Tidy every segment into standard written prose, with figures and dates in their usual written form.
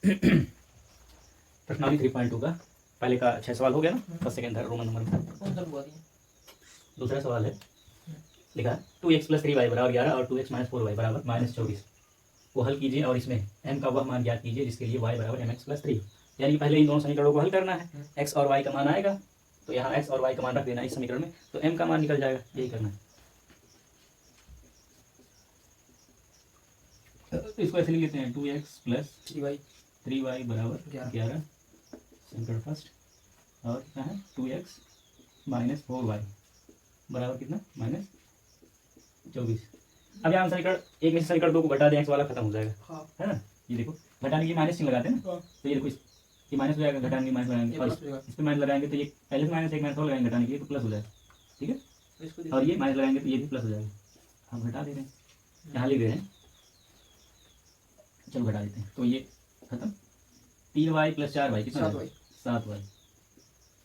प्रश्नावली 3.2 का पहले का 6 सवाल हो गया ना, first second third Roman number. दूसरा सवाल है, लिखा 2x प्लस 3y बराबर 11 और 2x माइनस 4y बराबर माइनस 24 को हल कीजिए और इसमें m का वह मान ज्ञात कीजिए जिसके लिए y बराबर mx प्लस 3। यानी कि पहले इन दोनों समीकरणों को हल करना है, x और y का मान आएगा तो यहाँ x और y का मान रख देना इस समीकरण में, तो m का मान निकल जाएगा, यही करना है। तो इसको ऐसे लिख लेते हैं 2x प्लस 3y बराबर 11 समीकरण फर्स्ट, और कितना है 2x माइनस 4y बराबर कितना माइनस 24। अब यहाँ समीकरण एक में से समीकरण 2 को घटा दें, x वाला खत्म हो जाएगा। हाँ। है ना, ये देखो घटाने की माइनस चिन्ह लगाते हैं ना। हाँ। तो ये देखो ये माइनस हो जाएगा, घटाने की माइनस लगाएंगे और इस पे माइनस लगाएंगे तो ये पहले से माइनस एक माइनस और लगाएंगे घटाने के लिए तो प्लस हो जाएगा, ठीक है। और ये माइनस लगाएंगे तो ये भी प्लस हो जाएगा। हम घटा दे रहे हैं, यहाँ लिख दे रहे हैं, चलो घटा देते हैं तो ये खत्म। 3y प्लस 4y कितना 7y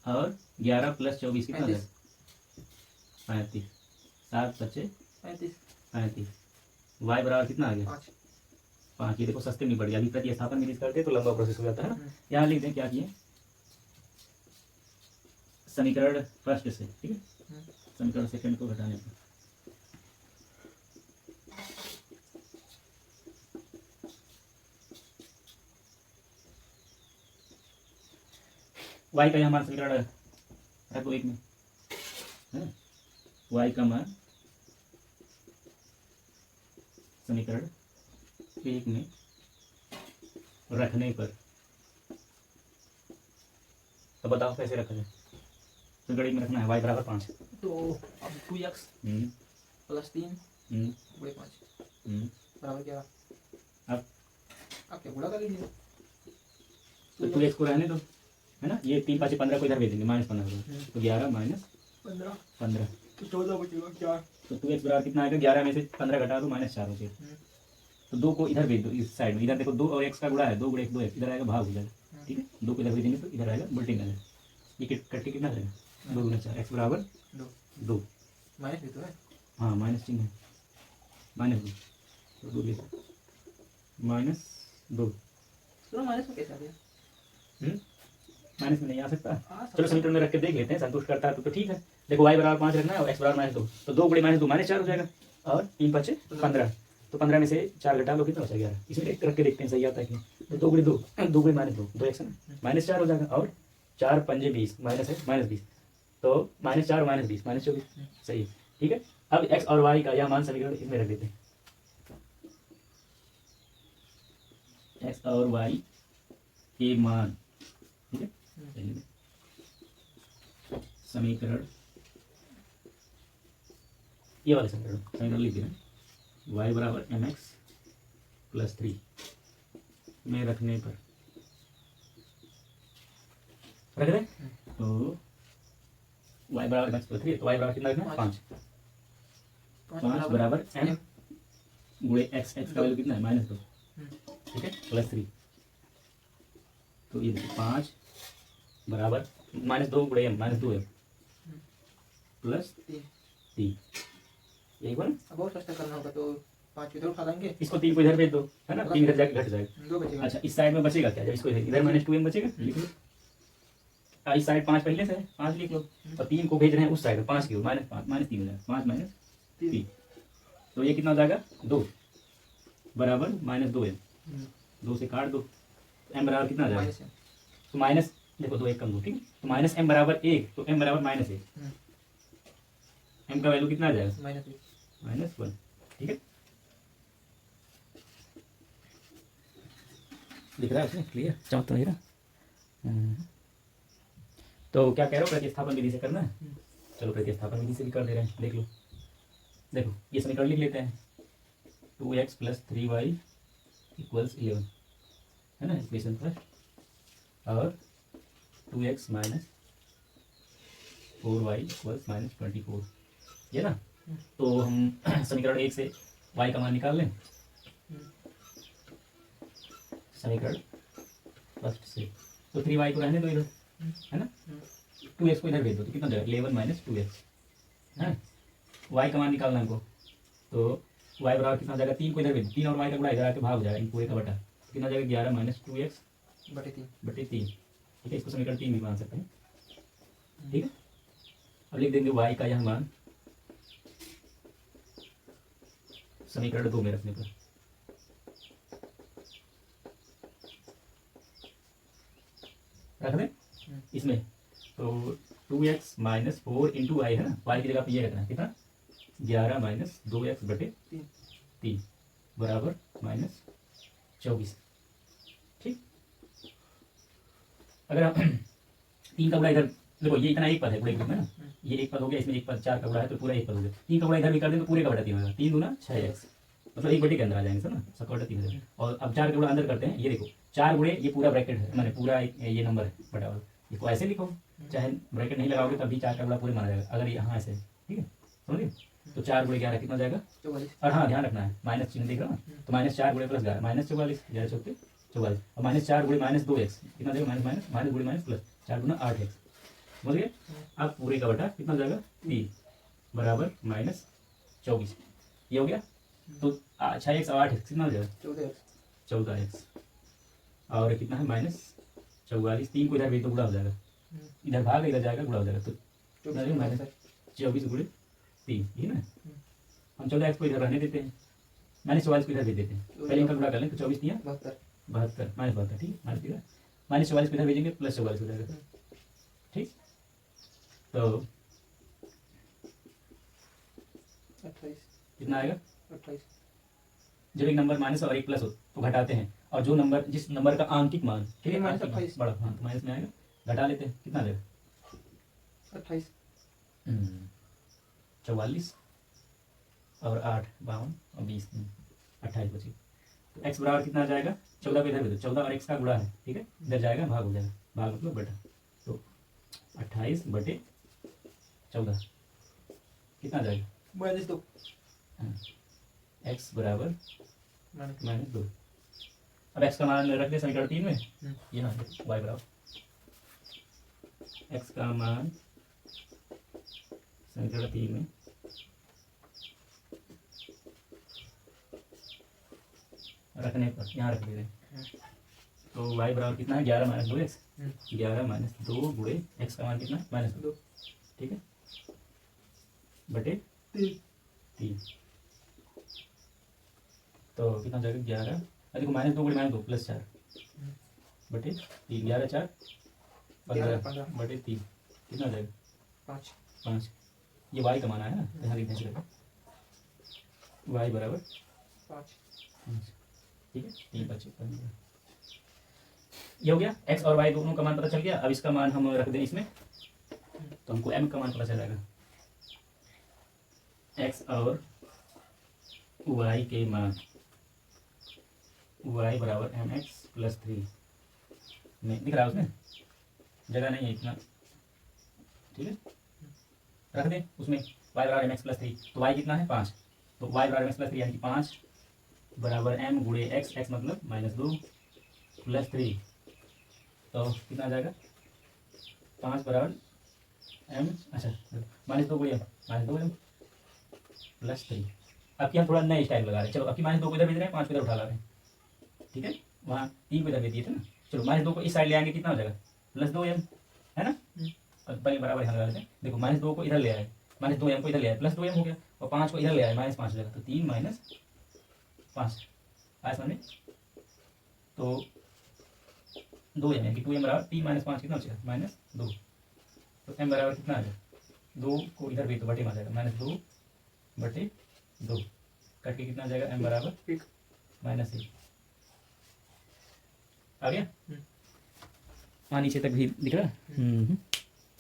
और 11 प्लस 24 कितना है 35। 7 बच्चे 35। y बराबर कितना आ गया 5। ये देखो सस्ते नहीं पड़ गया, अभी प्रतिस्थापन में करते तो लंबा प्रोसेस हो जाता है ना। यहाँ लिख दें क्या किए समीकरण फर्स्ट से, ठीक है, समीकरण सेकंड को घटाने पर y का यहाँ मान समीकरण रखो एक में है, y का मान समीकरण एक में रखने पर, तो बताओ कैसे रखा जाए। समीकरण एक में रखना है y बराबर 5, तो अब 2x प्लस 3 गुणे 5 बराबर 11। अब क्या गुणा कर लीजिए, तो 2x को रहने दो, है ना, ये 3 5 15 को इधर भेज देंगे माइनस 15 तो 11 माइनस 15 तो 14 बचेगा 4। तो 2x बराबर कितना आएगा 11 में से 15 घटा दो माइनस 4 हो गया। तो 2 को इधर भेज दो इस साइड में, इधर देखो 2 और x का गुणा है, 2 गुणे 1 2x इधर आएगा भाग हो जाएगा, ठीक है। 2 को इधर भेजेंगे तो इधर आएगा मल्टी में, ये कट के कितना आएगा 2 गुना 4 x बराबर 2 माइनस भी तो है। हाँ माइनस चिन्ह है, माइनस 2 माइनस 2 तो माइनस में कैसे आ गया, माइनस में नहीं आ सकता। चलो समीकरण में रख के देख लेते हैं, संतुष्ट करता है तो ठीक है। देखो y बराबर 5 रखना है और x बराबर माइनस 2, तो 2 गुणे माइनस 2 माइनस 4 हो जाएगा और 3 5 15, तो 15 में से 4 घटा लो कितना हो जाएगा 11। इसमें रख के देखते हैं सही आता है कि, तो 2 गुणे 2 2 गुणे माइनस 2 2x है ना, माइनस 4 हो जाएगा और 4 पंजे 20 माइनस है माइनस 20, तो माइनस 4 माइनस 20 माइनस 24 सही है, ठीक है। अब x और y का यह मान समीकरण इसमें रख देते हैं, x और y के मान, ठीक है, समीकरण ये वाले समीकरण लिख देना y बराबर mx प्लस 3 में रखने पर रख दें, तो y बराबर mx प्लस 3, तो y बराबर कितना रखना है 5 बराबर m गुणे x, x का वैल्यू कितना है माइनस 2, ठीक है, प्लस 3, तो ये 5 बराबर माइनस 2 गुणे m माइनस 2m प्लस 3 यही बोल। अब और सस्ता करना होगा तो 5 इधर उठा देंगे, इसको 3 को इधर भेज दो, है ना, 3 इधर जाके घट जाएगा 2 बचेगा। अच्छा इस साइड में बचेगा क्या, जब इसको इधर माइनस 2m बचेगा लिख लो, इस साइड 5 पहले से है 5 लिख लो और 3 को भेज रहे हैं उस साइड 5 की माइनस 5 माइनस 3 हो जाएगा 5 माइनस 3, तो ये कितना हो जाएगा 2 बराबर माइनस 2m, 2 से काट दो m बराबर कितना आ जाएगा, तो माइनस देखो 2 1 कम दो, ठीक है, तो माइनस m बराबर 1, तो m बराबर माइनस 1, m का वैल्यू कितना आ जाएगा माइनस 1, ठीक है, दिख रहा है उसमें क्लियर, चमक तो नहीं रहा। तो क्या कह रहे हो प्रतिस्थापन विधि से करना है, चलो प्रतिस्थापन विधि से भी कर दे रहे हैं, देख लो। देखो ये समीकरण लिख लेते हैं 2x प्लस 3y इक्वल्स 11, है ना इक्वेशन पर, और 2x minus 4y equals minus 24, ये ना। तो हम समीकरण 1 से y का मान निकाल लें, समीकरण फर्स्ट से, तो 3y को रहने दो इधर, है ना, 2x को इधर भेज दो तो कितना जाएगा 11 माइनस 2x, है y का मान निकालना हमको, तो y बराबर कितना हो जाएगा 3 को इधर भेज, 3 और y का गुणा इधर आके भाग हो जाएगा, इन पूरे का बटा, कितना हो जाएगा 11 माइनस 2x बटे 3। ठीक है, इसको समीकरण 3 भी मान सकते हैं। ठीक है, अब लिख देंगे y का यह मान समीकरण 2 में रखने पर। रख दें इसमें, तो 2x माइनस 4 इंटू वाई है ना, y की जगह पे ये रखना है कितना 11 माइनस 2x बटे 3 बराबर माइनस 24। ठीक, अगर आप 3 का गुणा इधर देखो, ये इतना एक पद है पूरे ग्रुप में ना, ये एक पद हो गया, इसमें एक पद 4 का गुणा है तो पूरा एक पद हो गया। 3 का गुणा इधर भी कर दें तो पूरे का बटा 3 होगा, 3 दूना 6x, मतलब एक बटे के अंदर आ जाएंगे सर ना, सबका बटा 3 हो जाएगा। और अब 4 का गुणा अंदर करते हैं, ये देखो 4 गुणे ये पूरा ब्रैकेट है, मैंने पूरा ये नंबर है बटा वाला, इसको ऐसे लिखो, चाहे ब्रैकेट नहीं लगाओगे तब भी 4 का गुणा पूरे माना जाएगा, अगर यहाँ ऐसे। ठीक है, समझिए, तो 4 गुणे 11 कितना जाएगा 44। और हाँ ध्यान रखना है माइनस चिन्ह दिख रहा है, तो माइनस 4 गुणे प्लस 11 माइनस 44, 11 चौके 44, और माइनस 4 गुणे माइनस 2x कितना देगा, माइनस माइनस माइनस गुणे माइनस प्लस 4 गुना 8x, समझ गए। अब पूरे का बटा कितना जाएगा 3 बराबर माइनस 24, ये हो गया। तो 6x और 8x कितना हो जाएगा 14x, और कितना है माइनस 44, 3 को इधर भी तो गुणा हो जाएगा, इधर भाग इधर जाएगा गुणा हो जाएगा, तो माइनस 24 गुणे 3, ये ना, हम 14x को इधर रहने देते हैं, माइनस 44 को इधर भेज देते हैं, पहले इनका गुणा कर लें तो 24 3 72 माइनस 72, ठीक है माइनस 44 को इधर भेजेंगे प्लस 44 हो जाएगा। ठीक, तो 28 कितना आएगा 28। जब एक नंबर माइनस और एक प्लस हो तो घटाते हैं, और जो नंबर जिस नंबर का आंकिक मान, ठीक है माइनस आंकिक मान 28 बड़ा हाँ तो माइनस में आएगा, घटा लेते हैं कितना आ जाएगा 28 44 और 8 52 और 20 28 बची, तो x बराबर कितना आ जाएगा 14 पे इधर भेजो, 14 और x का गुणा है, ठीक है इधर जाएगा भाग हो जाएगा, भाग मतलब बटा, तो 28 बटे 14 कितना आ जाएगा -2 x बराबर -2। अब x का मान रख दे समीकरण 3 में, ये ना y बराबर x का मान समीकरण 3 में रखने पर यहाँ रख दे रहे हैं, तो y बराबर कितना है 11 माइनस 2x, 11 माइनस 2 गुणे x का मान कितना है -2, ठीक है बटे 3, तो कितना हो जाएगा 11, देखो -2 गुणे -2 प्लस 4 बटे 3, 11 4 15 बटे 3 कितना हो जाएगा 5, ये y का मान आया ना, यहाँ लिखने से y बराबर 5, ठीक है 3 5 15, ये हो गया। x और y दोनों का मान पता चल गया। अब इसका मान हम रख दें इसमें, तो हमको m का मान पता चलेगा, x और y के मान y बराबर mx प्लस 3 में दिख रहा है, उसमें जगह नहीं है इतना, ठीक है रख दें उसमें y बराबर mx प्लस 3, तो y कितना है 5, तो y बराबर mx प्लस 3 यानी कि 5 बराबर m गुणे x, x मतलब -2 प्लस 3, तो कितना आ जाएगा 5 बराबर m, अच्छा -2 गुणे -2m प्लस 3। अब की हम थोड़ा नया स्टाइल लगा रहे हैं, चलो अब की -2 को इधर भेज रहे हैं, 5 को इधर उठा ला रहे हैं, ठीक है वहाँ 3 को इधर भेज दिए थे ना, चलो -2 को इस साइड ले आएंगे कितना हो जाएगा +2m है ना, और पहले बराबर यहाँ लगा लेते हैं, देखो -2 को इधर ले आए, -2m को इधर ले आए +2m हो गया, और 5 को इधर ले आए -5 हो जाएगा, तो 3 -5 आया समझ में, तो 2m यानी कि 2m बराबर 3 - 5 कितना हो जाएगा -2, तो m बराबर कितना आ जाएगा 2 को इधर भी तो बटे में आ जाएगा -2 बटे 2 कट के कितना आ जाएगा m बराबर -1 आ गया। हाँ नीचे तक भी दिख रहा है,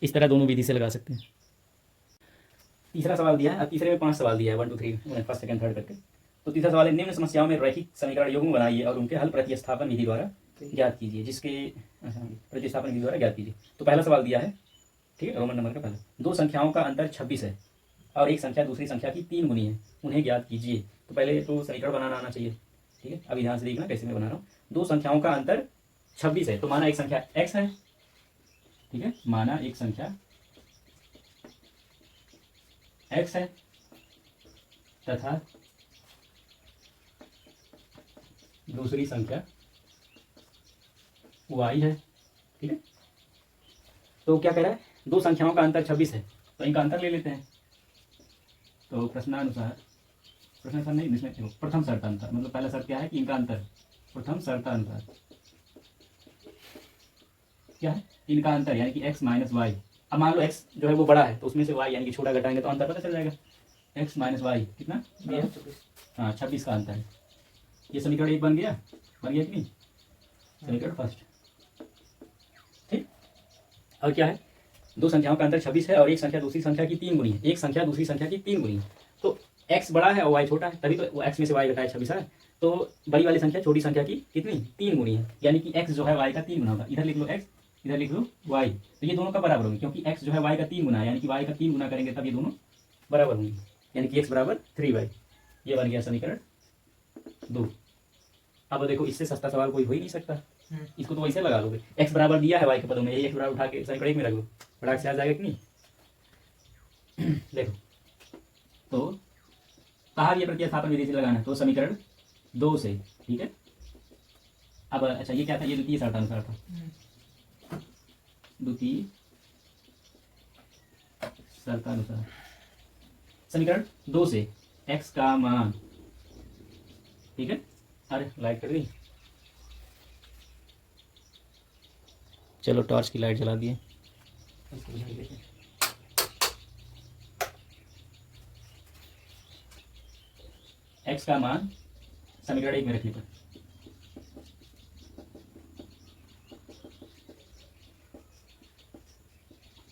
इस तरह दोनों विधि से लगा सकते हैं। तीसरा सवाल दिया है, अब तीसरे में 5 सवाल दिया है 1 2 3 फर्स्ट सेकंड थर्ड करके। तो तीसरा सवाल है, निम्न समस्याओं में रैखिक समीकरण युग्म बनाइए और उनके हल प्रतिस्थापन विधि द्वारा ज्ञात कीजिए, जिसके प्रतिस्थापन विधि द्वारा ज्ञात कीजिए। तो पहला सवाल दिया है, ठीक है रोमन नंबर का पहला, दो संख्याओं का अंतर 26 है और एक संख्या दूसरी संख्या की 3 गुनी है, उन्हें ज्ञात कीजिए। तो पहले तो समीकरण बनाना आना चाहिए, ठीक है अभी ध्यान से देखना कैसे मैं बना रहा हूँ। दो संख्याओं का अंतर 26 है, तो माना एक संख्या x है, ठीक है माना एक संख्या x है तथा दूसरी संख्या y है, ठीक है। तो क्या कह रहा है, दो संख्याओं का अंतर 26 है, तो इनका अंतर ले लेते हैं। तो प्रश्नानुसार नहीं, इसमें देखो प्रथम शर्तानुसार, मतलब पहला शर्त क्या है कि इनका अंतर, प्रथम शर्तानुसार क्या है, इनका अंतर यानी कि x माइनस वाई। अब मान लो x जो है वो बड़ा है, तो उसमें से y यानी कि छोटा घटाएंगे तो अंतर पता चल जाएगा। x माइनस वाई कितना, हाँ 26 का अंतर है। ये समीकरण 1 बन गया कि नहीं, समीकरण फर्स्ट, ठीक। और क्या है, दो संख्याओं का अंतर 26 है और एक संख्या दूसरी संख्या की 3 गुनी है, एक संख्या दूसरी संख्या की 3 गुनी है। तो x बड़ा है और y छोटा है, तभी तो x में से y घटाया 26 है। तो बड़ी वाली संख्या छोटी संख्या की कितनी, 3 गुनी है, यानी कि x जो है y का 3 गुना होगा। इधर लिख लो x, इधर लिख लो y, तो ये दोनों का बराबर होंगे, क्योंकि x जो है y का 3 गुना है, यानी कि y का 3 गुना करेंगे तब ये दोनों बराबर होंगे, यानी कि x बराबर 3y। ये बन गया समीकरण 2। अब देखो इससे सस्ता सवाल कोई हो ही नहीं सकता, इसको तो वैसे लगा लोगे, x बराबर दिया है y के पदों में, ये x बराबर उठा के समीकरण 1 में रख लो, फटाक से आ जाएगा कि नहीं। देखो तो कहा ये प्रतिस्थापन विधि से लगाना है, तो समीकरण 2 से, ठीक है। अब अच्छा ये क्या था, ये द्वितीय शर्तानुसार था, द्वितीय शर्तानुसार। समीकरण 2 से x का मान, ठीक है। अरे लाइट कट गई, चलो टॉर्च की लाइट जला दिए। x का मान समीकरण 1 में रखने पर,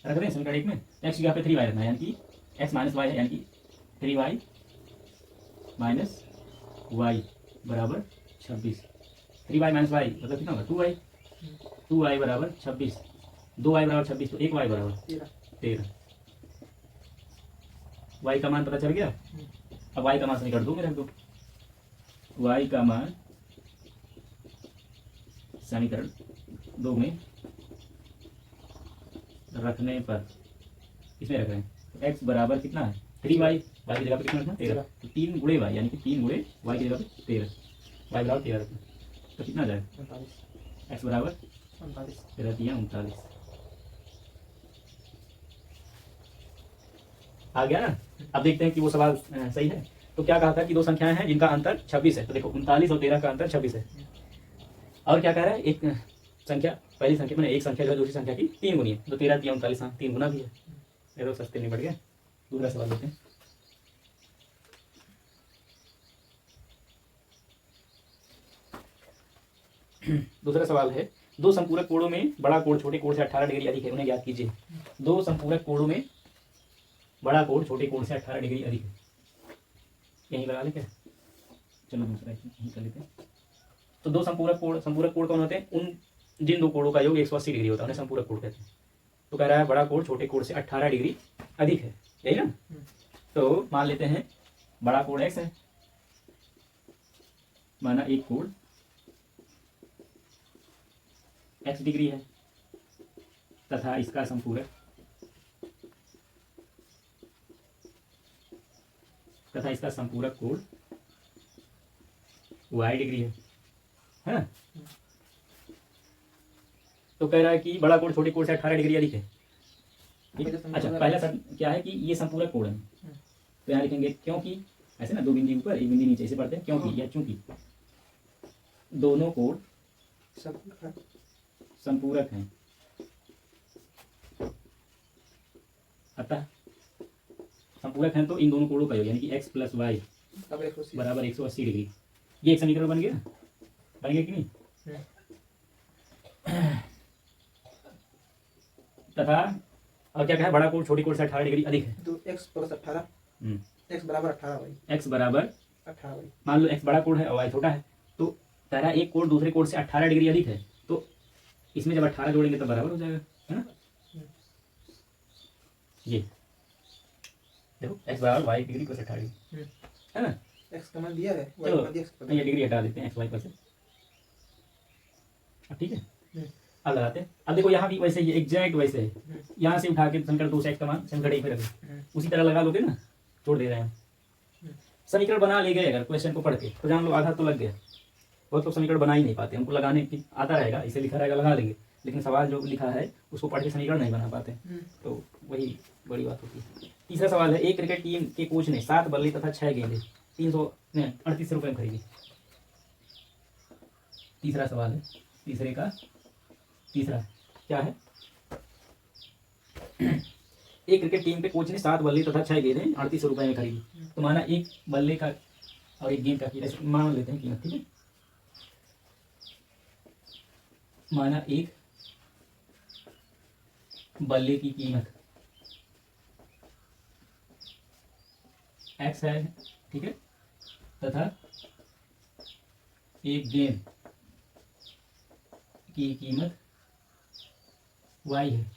रख रहे हैं समीकरण 1 में, x की जगह पे 3y रखना है, यानी कि x माइनस वाई है, यानी कि 3y माइनस वाई बराबर 26। 3y माइनस वाई मतलब कितना होगा, 2y, 2y बराबर 26, 2y बराबर 26, तो 1y बराबर 13। y का मान पता चल गया। अब y का मान समीकरण 2 में रख दो, y का मान समीकरण 2 में रखने पर, इसमें रख रहे हैं, तो x बराबर कितना है 3y, y की जगह पे कितना रखना 13, तो 3 गुणे y, यानी कि 3 गुणे y की जगह पे 13, y बराबर 13 रखना, तो कितना आ जाएगा, x बराबर 39। आ गया ना। अब देखते हैं कि वो सवाल सही है। तो क्या कहा था कि दो संख्याएं हैं जिनका अंतर 26 है, तो देखो 39 और 13 का अंतर 26 है। और क्या कह रहा है, एक संख्या पहली संख्या मैंने एक संख्या जो है दूसरी संख्या की 3 गुनी है, तो 13 3 39, 3 गुना भी है, ये तो सस्ते नहीं बढ़ गया। दूसरा सवाल लेते हैं। दूसरा सवाल है, दो संपूरक कोणों में बड़ा कोण छोटे कोण से 18 डिग्री अधिक है, उन्हें ज्ञात कीजिए। दो संपूरक कोणों में बड़ा कोण छोटे कोण से 18 डिग्री अधिक है, यहीं लगा ले क्या, चलो दूसरा यहीं कर लेते हैं। तो दो संपूरक कोण कौन होते हैं, उन जिन दो कोणों का योग 180 डिग्री होता है, उन्हें संपूरक कोण कहते हैं। तो कह रहा है बड़ा कोण छोटे कोण से 18 डिग्री अधिक है, यही ना। तो मान लेते हैं बड़ा कोण x है, माना एक कोण x डिग्री है, तथा इसका संपूरक कोण y डिग्री है ना। तो कह रहा है कि बड़ा कोण छोटे कोण से 18 डिग्री अधिक है, ठीक है। अच्छा पहला शर्त क्या है कि ये संपूरक कोण है, तो यहाँ लिखेंगे क्योंकि, ऐसे ना, दो बिंदी ऊपर एक बिंदी नीचे, ऐसे पढ़ते हैं, क्योंकि या चूंकि दोनों कोण संपूरक हैं, अतः संपूरक हैं तो इन दोनों कोणों का योग यानी कि x प्लस वाई बराबर 180 डिग्री। ये एक समीकरण बन गया कि नहीं। तथा और क्या कहा, बड़ा कोण छोटी कोण से 18 डिग्री अधिक है, तो x प्लस 18, x बराबर 18 भाई, x बराबर 18 भाई। मान लो x बड़ा कोण है और y छोटा है, तो कह रहा है एक कोण दूसरे कोण से 18 डिग्री अधिक है, तो इसमें जब 18 जोड़ेंगे तो बराबर हो जाएगा, है ना। ये देखो x बराबर y डिग्री प्लस 18 डिग्री, है ना। x का मान दिया है, y चलो का मान दिया, ये डिग्री हटा देते हैं x y पर से, ठीक है। अब लगाते हैं। अब देखो यहाँ भी वैसे ही एग्जैक्ट वैसे है, यहाँ से उठा के समीकरण 2 से x का मान समीकरण 1 में रखो, उसी तरह लगा लोगे ना, छोड़ दे रहे हैं। समीकरण बना ले गए अगर क्वेश्चन को पढ़ के, तो जान लो आधा तो लग गया। बहुत लोग समीकरण बना ही नहीं पाते, हमको लगाने की आता रहेगा, इसे लिखा रहेगा लगा लेंगे, लेकिन सवाल जो लिखा है उसको पढ़ के समीकरण नहीं बना पाते, तो वही बड़ी बात होती है। तीसरा सवाल है, एक क्रिकेट टीम के कोच ने 7 बल्ले तथा 6 गेंदे 338 रुपये में खरीदी। तीसरा सवाल है, तीसरे का तीसरा क्या है, एक क्रिकेट टीम के कोच ने 7 बल्ले तथा 6 गेंदें 38 रुपये में खरीदी। तो माना एक बल्ले का और एक गेंद का कीमत मान लेते हैं कीमत, ठीक है। माना एक बल्ले की कीमत x है, ठीक है, तथा एक गेंद की कीमत y है,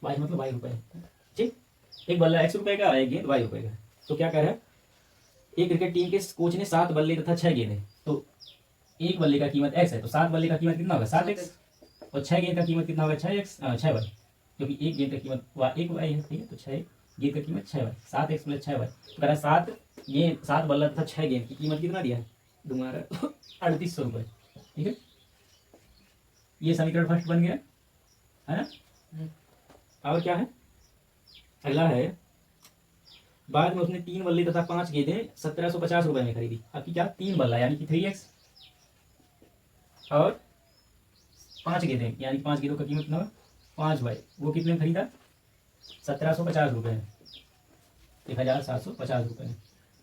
y मतलब y रुपए, ठीक। एक बल्ला x रुपए का, एक गेंद y रुपए का। तो क्या कह रहा है, एक क्रिकेट टीम के कोच ने 7 बल्ले तथा 6 गेंदें, तो एक बल्ले का कीमत x है, तो 7 बल्ले का कीमत कितना होगा 7x, और 6 गेंद का कीमत कितना होगा 6y, क्योंकि एक गेंद का कीमत 1y है, ठीक है। तो 6 गेंद का कीमत 6y, 7x प्लस 6y, तो कह रहा है 7 बल्ला तथा 6 गेंद की कीमत कितना दिया है, तुम्हारा 3800 रुपये, ठीक है। ये समीकरण फर्स्ट बन गया है ना। और क्या है, अगला है, बाद में उसने 3 बल्ले तथा 5 गेंदें 1750 रुपये में खरीदी। अब क्या 3 बल्ला यानी कि 3x और 5 गेंदें यानी कि 5 गेंदों का कीमत कितना होगा 5y, वो कितने में खरीदा 1750 रुपये में, 1750 रुपये में।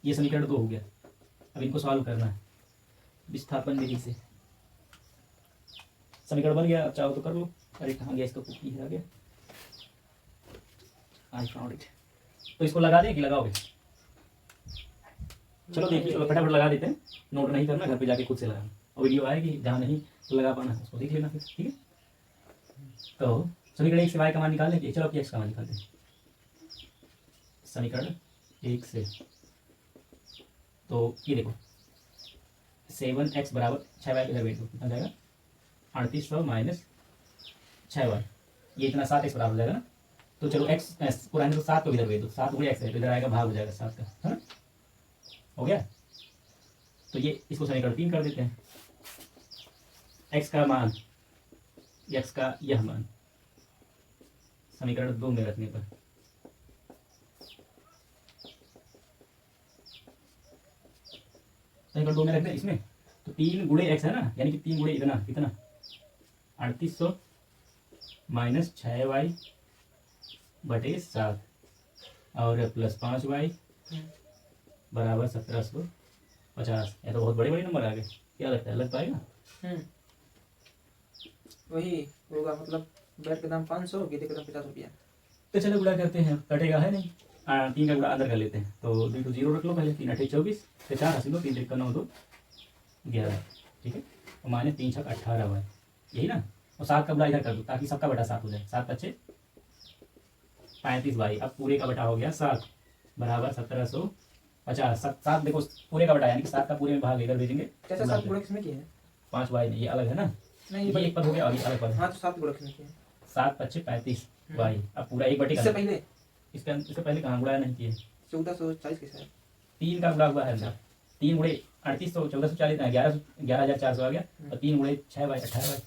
ये समीकरण 2 हो गया। अब इनको सॉल्व करना है विस्थापन विधि से। समीकरण बन गया, चाहो तो कर लो। अरे कहाँ गया इसका कुकी, आ गया, आई फाउंड इट। तो इसको लगा दें कि लगाओगे, चलो देखिए, चलो फटाफट लगा देते हैं, नोट नहीं करना, घर पे जाके खुद से लगाना, और वीडियो आएगी जहाँ नहीं लगा पाना उसको देख लेना फिर, ठीक है। तो समीकरण 1 से y का मान निकालने के, चलो x का मान निकालते हैं। समीकरण 1 से, तो ये देखो 7x बराबर 6y इधर बैठ दो, कितना जाएगा 3800 माइनस 6y, ये इतना 7x बराबर हो जाएगा ना। तो चलो x पुराने तो 7 को इधर भेज दो, 7 गुणे x है, तो इधर आएगा भाग हो जाएगा 7 का, है ना, हो गया। तो ये इसको समीकरण 3 कर देते हैं। x का मान, x का यह मान समीकरण 2 में रखने पर समीकरण 2 में रखते हैं इसमें, तो 3 गुणे x है ना, यानी कि 3 गुणे इतना कितना 3800 माइनस 6y बटे 7 और प्लस 5y बराबर 1750। ये तो बहुत बड़े बड़े नंबर आ गए, क्या लगता है लग पाएगा? वही होगा, मतलब बैट का दाम 500, गेंदे का दाम 50 रुपया। तो चलो गुणा करते हैं, कटेगा है नहीं, 3 का गुणा अंदर कर लेते हैं, तो 2 to 0 रख लो पहले, 3 8 24 से 4 हासिल लो, 3 3 9 2 11, ठीक है, और माइनस 3 6 18 हुआ, यही ना। और 7 का गुणा इधर कर दो ताकि सबका बटा 7 हो जाए, 7 5 35 भाई, अब पूरे का बटा हो गया 7 बराबर 1750। 7 देखो पूरे का बटा यानी कि 7 का पूरे में भाग इधर भेजेंगे। कैसे 7 गुणा किसमें किया है? 5 वाई नहीं, ये अलग है ना, नहीं ये एक पद हो गया और ये अलग पद है। हाँ तो 7 गुणा किसमें किया है? 7 5 35 वाई, अब पूरा एक बटे इससे पहले, इससे पहले कहाँ गुणा नहीं किए, 1440 के साथ 3 का गुणा हुआ है अंदर, 3 गुणे 3800 1440 11400 आ गया, और 3 गुणे 6 बाई 18 बाई,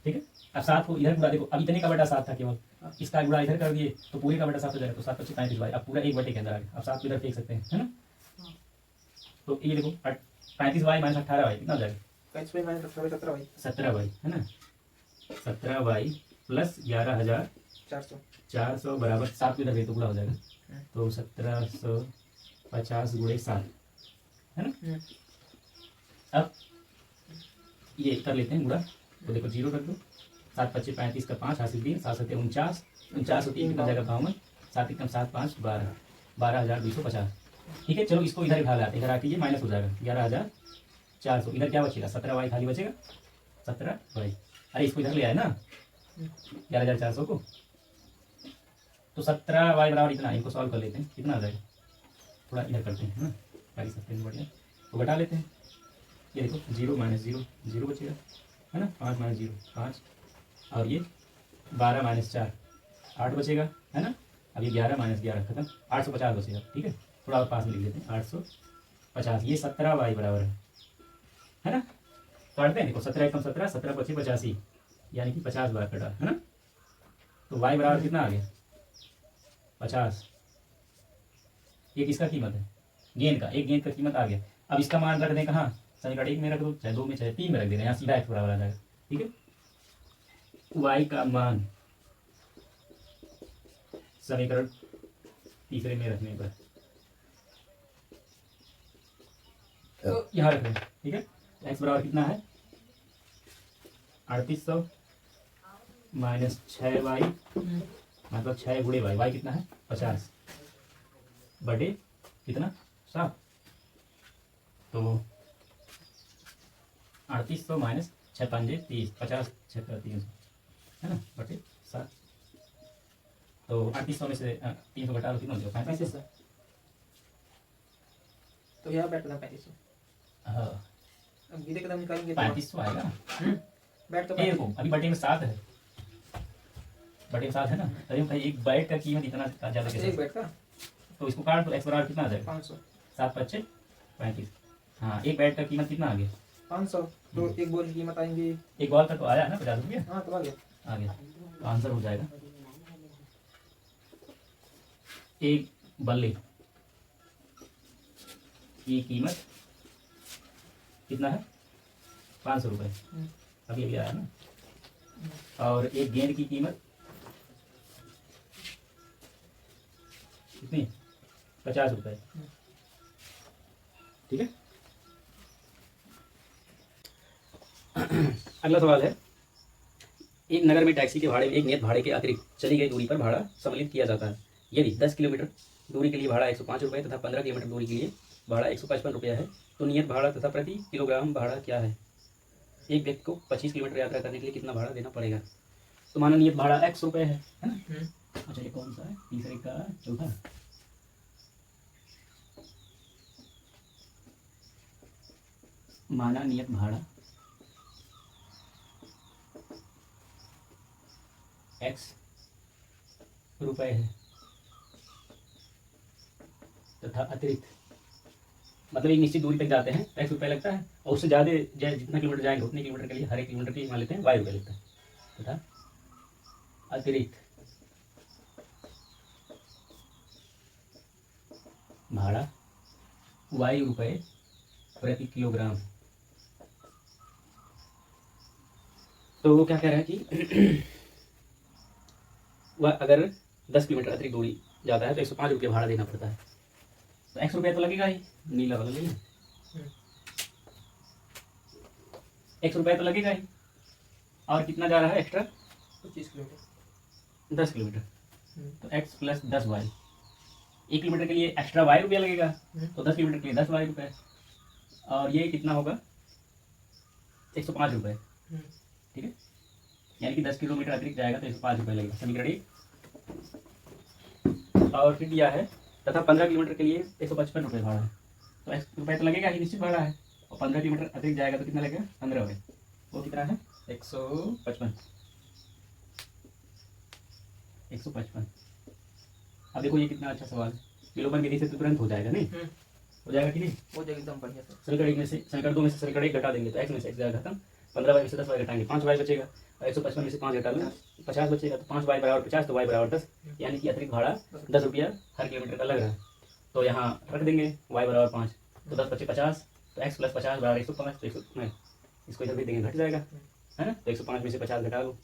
ठीक है। अब 7 को इधर गुणा, देखो अब इतने का बटा 7 था केवल, इसका गुणा इधर कर दिए तो पूरे का बटा 7 हो जाएगा, तो 7 25 35 बाई, अब पूरा एक बटे के अंदर आ गया। अब 7 को इधर फेंक सकते हैं, है ना। तो ये देखो 35 बाई माइनस 18 बाई कितना हो जाएगा 35 by minus 18 by 17 by 17 by, है ना, 17 बाई प्लस 11400 बराबर 7 को इधर भेज तो पूरा हो जाएगा, तो 1750 गुणे 7, है ना। अब ये कर लेते हैं गुणा, तो देखो 0 रख दो, 7 25 35 का 5 हासिल 3 7 7 49 49 और 3 कितना जाएगा 52, 7 एकम 7 5 12 12250, ठीक है। चलो इसको इधर उठा लाते, इधर आके ये माइनस हो जाएगा 11400, इधर क्या बचेगा 17 वाई खाली बचेगा, 17 वाई, अरे इसको इधर ले आए ना 11400 को, तो 17 वाई बराबर इतना, इनको सॉल्व कर लेते हैं, कितना आ जाएगा, थोड़ा इधर करते हैं, है ना, बाकी सब बढ़िया, तो घटा लेते हैं। ये देखो 0 माइनस 0 0 बचेगा, है ना, 5 माइनस 0 5, और ये 12 माइनस 4 8 बचेगा, है ना। अब ये 11 माइनस 11 खत्म, 850 बचेगा, ठीक है। थोड़ा और पास में लिख देते हैं 850, ये 17 वाई बराबर है ना। काटते हैं, देखो 17 कम 17, 17 पच्चीस 85, यानी कि 50 बार कटा है ना। तो y बराबर कितना आ गया 50। ये किसका कीमत है, गेंद का, एक गेंद का कीमत आ गया। अब इसका मान रख दें कहाँ, समीकरण 1 में रख दो, चाहे 2 में चाहे 3 में रख देना, यहाँ सीधा x बराबर आ जाएगा। ठीक है, y का मान समीकरण तीसरे में रखने पर तो यहाँ रख दें। ठीक है, x बराबर कितना है 3800 माइनस 6y, मतलब 6 गुणे y, y कितना है 50 बटे कितना 7, तो 3800 माइनस 6 5 30, 50 6 300 है ना, बटे 7। तो 3800 में से 300 घटा लो, कितना हो जाएगा 3500। तो यहाँ बैठ करना 3500। हाँ, अब गीले कदम निकालेंगे 3500 आएगा। बैठ तो देखो अभी बटे में 7 है, बटे में 7 है ना, तभी भाई एक बैट का कीमत इतना ज़्यादा कैसे, एक बैठ का, तो इसको काट तो x बराबर कितना आ जाएगा 500। 7 5 35। हाँ, एक बैट का कीमत कितना आ गया 500। तो एक बॉल की कीमत आएंगी, एक बॉल का तो आया है ना 50 रुपये, हाँ तो आ गया। आ गया। तो आंसर हो जाएगा एक बल्ले की कीमत कितना है 500 रुपये, अभी अभी आया ना। और एक गेंद की कीमत कितनी 50 रुपये। ठीक है, अगला सवाल है, एक नगर में टैक्सी के भाड़े में एक नियत भाड़े के अतिरिक्त चली गई दूरी पर भाड़ा सम्मिलित किया जाता है। यदि 10 किलोमीटर दूरी के लिए भाड़ा 105 रुपये तथा 15 किलोमीटर दूरी के लिए भाड़ा 155 रुपया है, तो नियत भाड़ा तथा प्रति किलोग्राम भाड़ा क्या है। एक व्यक्ति को 25 किलोमीटर यात्रा करने के लिए कितना भाड़ा देना पड़ेगा। तो माना नियत भाड़ा x रुपये है ना। अच्छा, ये कौन सा है, तीसरे का चौथा, माना नियत भाड़ा x रुपये है तथा अतिरिक्त, मतलब एक निश्चित दूरी तक जाते हैं तो x रुपये लगता है, और उससे ज़्यादा जितना किलोमीटर जाएंगे उतने किलोमीटर के लिए हर एक किलोमीटर के लिए मान लेते हैं y रुपये लगता है तथा अतिरिक्त भाड़ा y रुपये प्रति किलोग्राम। तो वो क्या कह रहा है कि वह अगर 10 किलोमीटर अतिरिक्त दूरी जाता है तो 105 रुपये भाड़ा देना पड़ता है। तो x रुपये तो लगेगा ही, नीला वाला ले लें, x रुपये तो लगेगा ही, और कितना जा रहा है एक्स्ट्रा 25 किलोमीटर 10 किलोमीटर, तो x प्लस 10y, 1 किलोमीटर के लिए एक्स्ट्रा y रुपया लगेगा, तो 10 किलोमीटर के लिए 10y रुपये, और ये कितना होगा 105 रुपये। ठीक है, यानी कि 10 किलोमीटर अतिरिक्त जाएगा तो 105 रुपये लगेगा, समीकरण 1। और फिर दिया है तथा 15 किलोमीटर के लिए 155 रुपये भाड़ा है, तो x रुपये तो लगेगा ही, निश्चित भाड़ा है, और 15 किलोमीटर अतिरिक्त जाएगा तो कितना लगेगा 15 रुपये, वो कितना है 155। अब देखो ये कितना अच्छा सवाल है, विलोपन विधि से तो तुरंत हो जाएगा, नहीं हो जाएगा कि नहीं, हो जाएगा एकदम बढ़िया से। समीकरण 1 में से समीकरण 2 में से समीकरण 1 घटा देंगे तो x में से x जाएगा खत्म, 15y में से 10y घटाएंगे 5y बचेगा, और 155 में से 5 घटा लेना 50 बचेगा, तो 5y बराबर 50, तो y बराबर 10, यानी कि अतिरिक्त भाड़ा 10 रुपया हर किलोमीटर का लग रहा है। तो यहाँ रख देंगे y बराबर 5, तो 10 बचे 50, तो x प्लस 50 बराबर 105, तो 100 नहीं, इसको इधर भी देंगे घट जाएगा है ना, तो 105 में से 50 घटा लो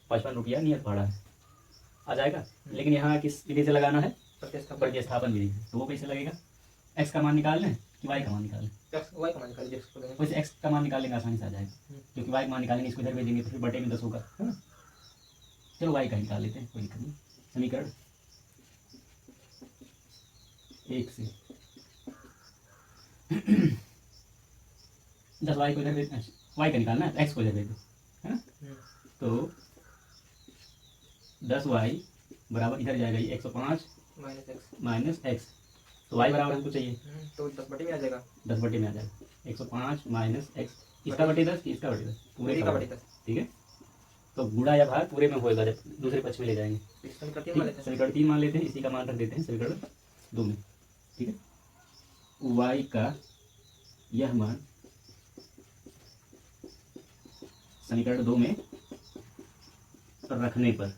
55 रुपया नियत भाड़ा है आ जाएगा। लेकिन यहाँ किस विधि से लगाना है, प्रतिस्थापन विधि से, तो वो कैसे लगेगा, x का मान निकाल लें कि y का मान निकाल लें, y का मान निकालिए, वैसे x का मान निकालेंगे आसानी से आ जाएगा, क्योंकि y का मान निकालेंगे इसको इधर भेजेंगे तो फिर बटे में 10 होगा है ना। चलो y का निकाल लेते हैं, कोई दिक्कत नहीं। समीकरण 1 से 10y को इधर भेज, y का निकालना है तो x को इधर भेज दो है ना, तो 10y बराबर इधर जाएगा ये 105 माइनस x, तो y बराबर हमको चाहिए तो 10 बटे में आ जाएगा, 10 बटे में आ जाएगा 105 माइनस x, इसका बटे 10 कि इसका बटे 10, पूरे का बटे 10। ठीक है, तो गुणा या भाग पूरे में होएगा जब दूसरे पक्ष में ले जाएंगे। समीकरण 3 मान लेते हैं, इसी का मान रख देते हैं समीकरण 2 में। ठीक है, y का यह मान समीकरण 2 में रखने पर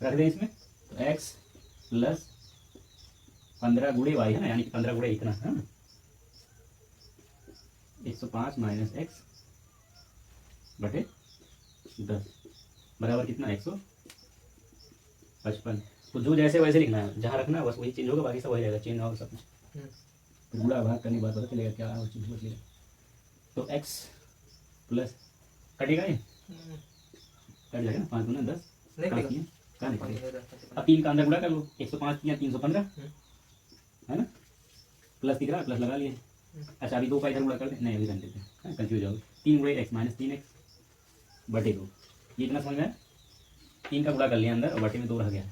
रख दें इसमें, तो एक्स प्लस 15 गुणे वाई है ना, यानी कि 15 गुणे इतना है ना, 105 माइनस एक्स बटे 10 बराबर कितना 155। तो जो जैसे वैसे लिखना है, जहाँ रखना है बस वही चेंज होगा, बाकी सब वही रहेगा, चेंज और सब कुछ। फिर गुणा भाग करने के बाद पता चलेगा क्या और चीज बचेगा। तो एक्स प्लस कटेगा ये, कट जाएगा ना, 5 गुना 10 कहाँ निकलेगा। अब 3 का अंदर गुणा कर लो, 105 या 315 है ना, प्लस दिख रहा है, प्लस लगा लिए। अच्छा अभी 2 का इधर गुणा कर दे, नहीं अभी कर देते हैं, कंफ्यूज हो गए। 3 गुणे एक्स माइनस 3x बटे 2, ये इतना समझ में आया। 3 का गुणा कर लिया अंदर और बटे में 2 रह गया,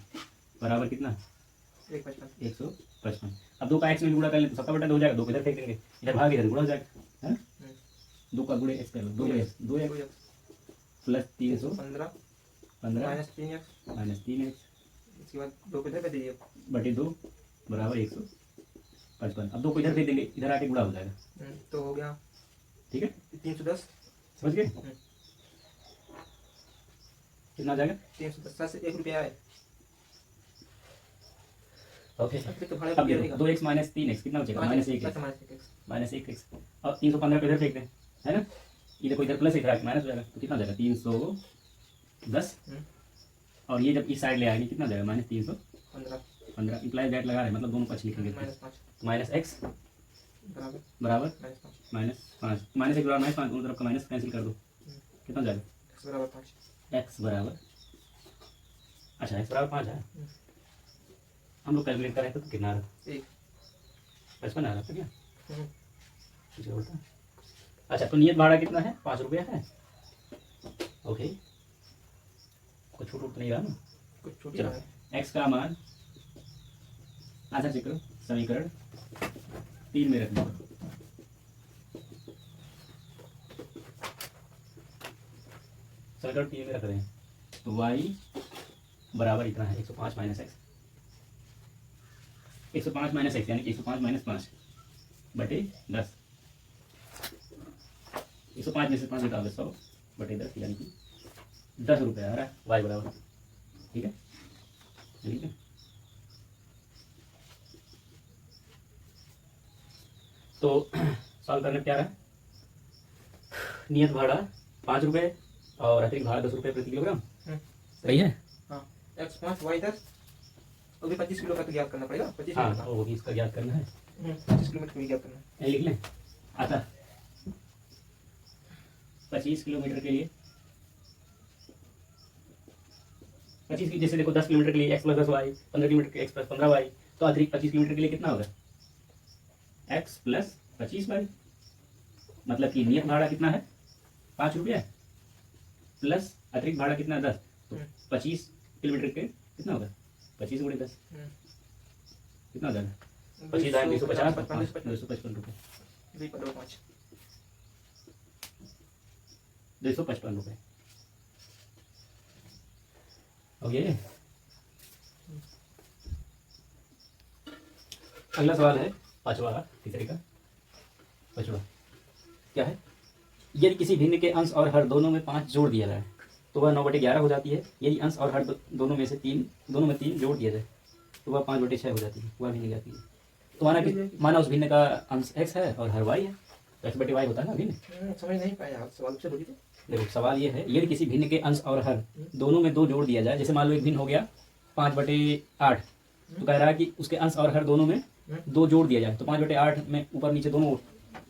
बराबर कितना 155। अब 2 का एक्स में गुणा कर ले तो सबका बटा 2 हो जाएगा, 2 को इधर फेंक देंगे, इधर भाग इधर गुणा हो जाएगा, है ना। 2 का गुणे एक्स कर लो, 2x प्लस 315 माइनस 3x इसके बाद 2 को इधर कर दीजिए बटे 2 बराबर 155। अब 2 को इधर भेज देंगे, इधर आके गुणा हो जाएगा, तो हो गया, ठीक है 310। समझ गए कितना आ जाएगा 310 से 1 रुपया है। ओके तो भाड़ा अब देखो 2x माइनस 3x कितना बचेगा माइनस 1x माइनस 1x। और 315 को इधर फेंक दें, है ना, इधर को इधर प्लस इधर माइनस हो जाएगा, तो कितना हो जाएगा 310। और ये जब इस साइड ले आएंगे कितना हो जाएगा माइनस 315। इम्प्लाई दैट लगा रहे हैं, मतलब दोनों पक्ष लिखेंगे, माइनस एक्स बराबर माइनस 5, माइनस 1 बराबर माइनस 5, दोनों तरफ का माइनस कैंसिल कर दो, कितना हो जाएगा एक्स बराबर, अच्छा एक्स बराबर 5 है। हम लोग कैलकुलेट कर रहे थे तो कितना आ रहा, 55 आ रहा था क्या, कुछ और था। अच्छा तो नियत भाड़ा कितना है 5 रुपया है। ओके कुछ छूट उठ नहीं रहा ना, कुछ छूट चलो एक्स का मान आंसर चेक करो, समीकरण 3 में रखना। समीकरण 3 में रख रहे हैं तो y बराबर इतना है 105 माइनस एक्स, 105 माइनस एक्स यानी कि 105 माइनस 5 बटे 10, 105 में से 5 घटा दो 100 बटे 10 यानी कि 10 रुपये आ रहा है y बराबर, ठीक है ठीक है। तो सॉल्व करने क्या रहा है, नियत भाड़ा 5 रुपये और अतिरिक्त भाड़ा 10 रुपये प्रति किलोग्राम, सही है। हाँ एक्स 5 वाई 10, अभी 25 किलो का तो ज्ञात करना पड़ेगा, 25 हाँ वो भी इसका ज्ञात करना है, 25 किलोमीटर का भी ज्ञात करना है, यही लिख लें। आता 25 किलोमीटर के लिए 25 की जैसे देखो 10 किलोमीटर के लिए एक्स प्लस 10 वाई, 15 किलोमीटर के एक्स प्लस 15 वाई, तो अतिरिक्त 25 किलोमीटर के लिए कितना होगा एक्स प्लस 25 वाई, मतलब कि नियत भाड़ा कितना है 5 रुपया प्लस अतिरिक्त भाड़ा कितना 10, तो 25 किलोमीटर के कितना होगा 25 गुणे 10 कितना हो जाएगा 25 250 255 रुपये 255 रुपये। ओके अगला सवाल है पांचवा तीसरे का पांचवा, क्या है, यदि किसी भिन्न के अंश और हर दोनों में 5 जोड़ दिया जाए तो वह 9/11 हो जाती है। यदि अंश और हर दोनों में 3 जोड़ दिया जाए तो वह 5/6 हो जाती है, वह भिन्न जाती है। तो माना उस भिन्न का अंश x है और हर y है, तो x/y होता है ना भिन्न। समझ नहीं पाया आप सवाल से, बोलिए। देखो सवाल ये है, यदि किसी भिन्न के अंश और हर दोनों में 2 जोड़ दिया जाए, जैसे मान लो एक भिन्न हो गया 5/8, तो कह रहा है कि उसके अंश और हर दोनों में 2 जोड़ दिया जाए, तो 5/8 में ऊपर नीचे दोनों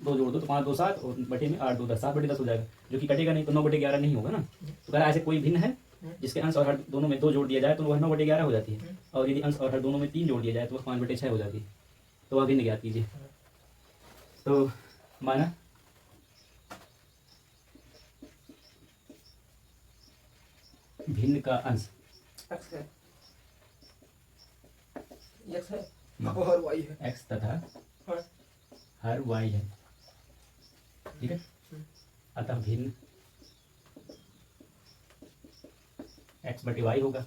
2 जोड़ दो, तो 5 2 7 और बटे में 8 2 10, 7/10 हो जाएगा, जो कि कटेगा नहीं, तो 9/11 नहीं होगा ना। तो कह रहा है ऐसे कोई भिन्न है जिसके अंश और हर दोनों में 2 जोड़ दिया जाए तो वह 9/11 हो जाती है, और यदि अंश और हर दोनों में 3 जोड़ दिया जाए तो वह 5/6 हो जाती है। तो वह भिन्न ज्ञात कीजिए। तो माना भिन्न का अंश x है, x है और y है, x तथा हर y है, ठीक है। अतः भिन्न x/y होगा,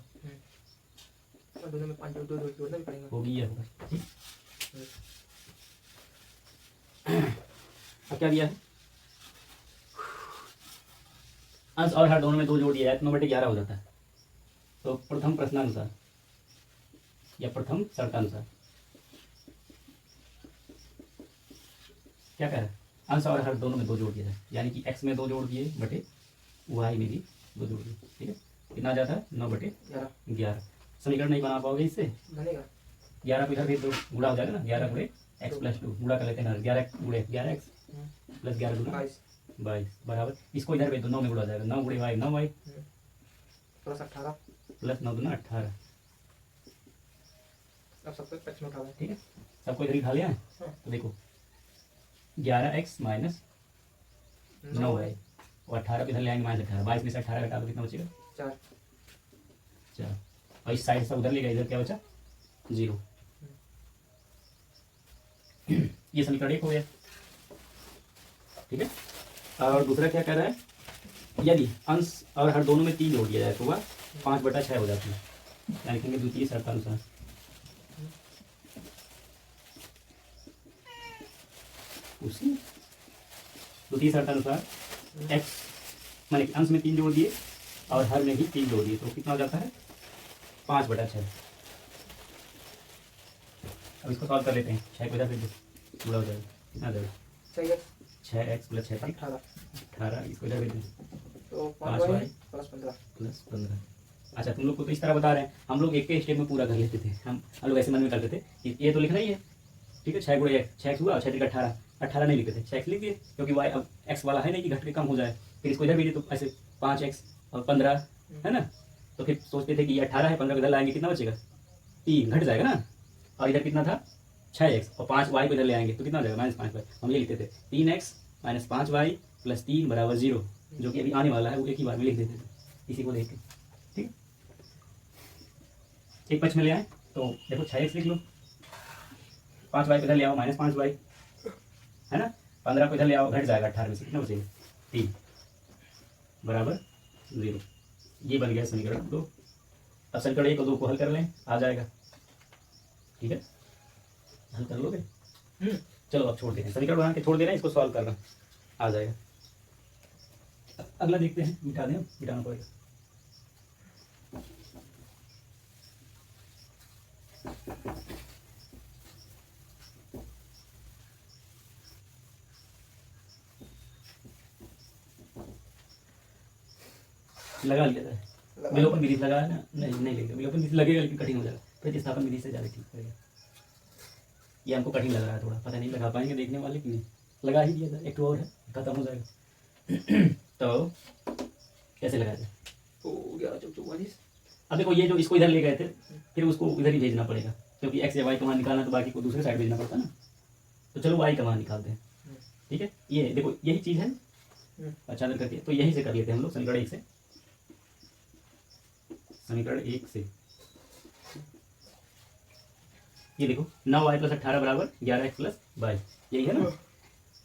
और दोनों में 5 जोड़ना भी पड़ेगा, होगी यह होगा, ठीक। अब क्या दिया है, अंश और हर दोनों में 2 जोड़ दिया जाए तो 9/11 हो जाता है। तो प्रथम प्रश्नानुसार या प्रथम शर्तानुसार क्या कह रहा है, अंश और हर दोनों में 2 जोड़ दिया जाए, यानी कि x में 2 जोड़ दिए बटे y में भी 2 जोड़ दिए, ठीक है। कितना आ जाता है 9/11। समीकरण नहीं बना पाओगे इससे, 11 को इधर भेज दो, गुणा हो जाएगा ना, 11 गुणे x + 2 गुणा कर लेते हैं ना, 11 गुणे 11x प्लस 11 गुना 22 बराबर, इसको इधर भेज दो, 9 में गुणा हो जाएगा, 9 गुणे y 9y प्लस 18 प्लस 9 दूना 18। अब सबको पक्ष में उठाओ, ठीक है, सबको इधर ही खा लिया है। तो देखो 11x माइनस 9y और 18 को इधर ले आएंगे माइनस 18, 22 में से 18 घटा दो कितना बचेगा 4। और इस साइड से उधर ले गए, इधर क्या बचा 0। ये समीकरण 1 हो गया, ठीक है। और दूसरा क्या कह रहा है, यदि अंश और हर दोनों में 3 जोड़ दिया जाए तो वह 5/6 हो जाती है, यानी कि द्वितीय शर्तानुसार उसी द्वितीय शर्तानुसार x माने कि अंश में 3 जोड़ दिए और हर में भी 3 जोड़ दिए तो कितना हो जाता है 5/6। अब इसको सॉल्व कर लेते हैं, 6 को इधर भेज दो, पूरा हो जाएगा, कितना जाएगा 6x + 6 18, इसको इधर भेज दो तो 5y प्लस 15। अच्छा तुम लोग को तो इस तरह बता रहे हैं, हम लोग एक के स्टेप में पूरा कर लेते थे, हम लोग ऐसे मन में करते थे कि ये तो लिखना ही है, ठीक है। 6 गुणे 6x हुआ, 6 × 18 नहीं लिखते थे, 6x लिख दिए क्योंकि y अब x वाला है नहीं कि घट के कम हो जाए, फिर इसको इधर भेजिए तो ऐसे 5x और 15 है ना, तो फिर सोचते थे कि ये 18 है, 15 को इधर लाएंगे कितना बचेगा 3, घट जाएगा ना, और इधर कितना था 6x और 5y को इधर ले आएंगे तो कितना हो जाएगा -5y। हम ये लिखते थे 3x - 5y + 3 = 0, जो कि अभी आने वाला है वो एक ही बार में लिख देते थे इसी को देख के, ठीक। एक पक्ष में ले आए तो देखो 6x लिख लो, 5y को इधर ले आओ -5y है ना, 15 को इधर ले आओ घट जाएगा 18 में से कितना बचेगा 3 = 0। ये बन गया समीकरण 2। अब समीकरण 1 और 2 को हल कर लें, आ जाएगा, ठीक है, हल कर लोगे। चलो अब छोड़ देते हैं, समीकरण बना के छोड़ दे रहे हैं, इसको सॉल्व करना आ जाएगा। अगला देखते हैं, मिटा दें, मिटाना पड़ेगा। लगा लिया जाए, विलोपन विधि लगा है ना, नहीं लगेगा, विलोपन विधि लगेगा लेकिन कठिन हो जाएगा, प्रतिस्थापन विधि से ज़्यादा ठीक रहेगा। ये हमको कठिन लग रहा है थोड़ा, पता नहीं लगा पाएंगे देखने वाले कि नहीं, लगा ही दिया जाए, एक और है खत्म हो जाएगा। तो कैसे लगाया जाए, 11 अब देखो ये जो इसको इधर ले गए थे फिर उसको इधर ही भेजना पड़ेगा, क्योंकि x या y का मान निकालना तो बाकी को दूसरे साइड भेजना पड़ता ना, तो चलो y का मान निकालते हैं, ठीक है। ये देखो यही चीज़ है, अच्छा इधर करके तो यही से कर लेते हैं हम लोग समीकरण 1 से, समीकरण 1 से ये देखो 9y + 18 = 11x + 22, यही है ना।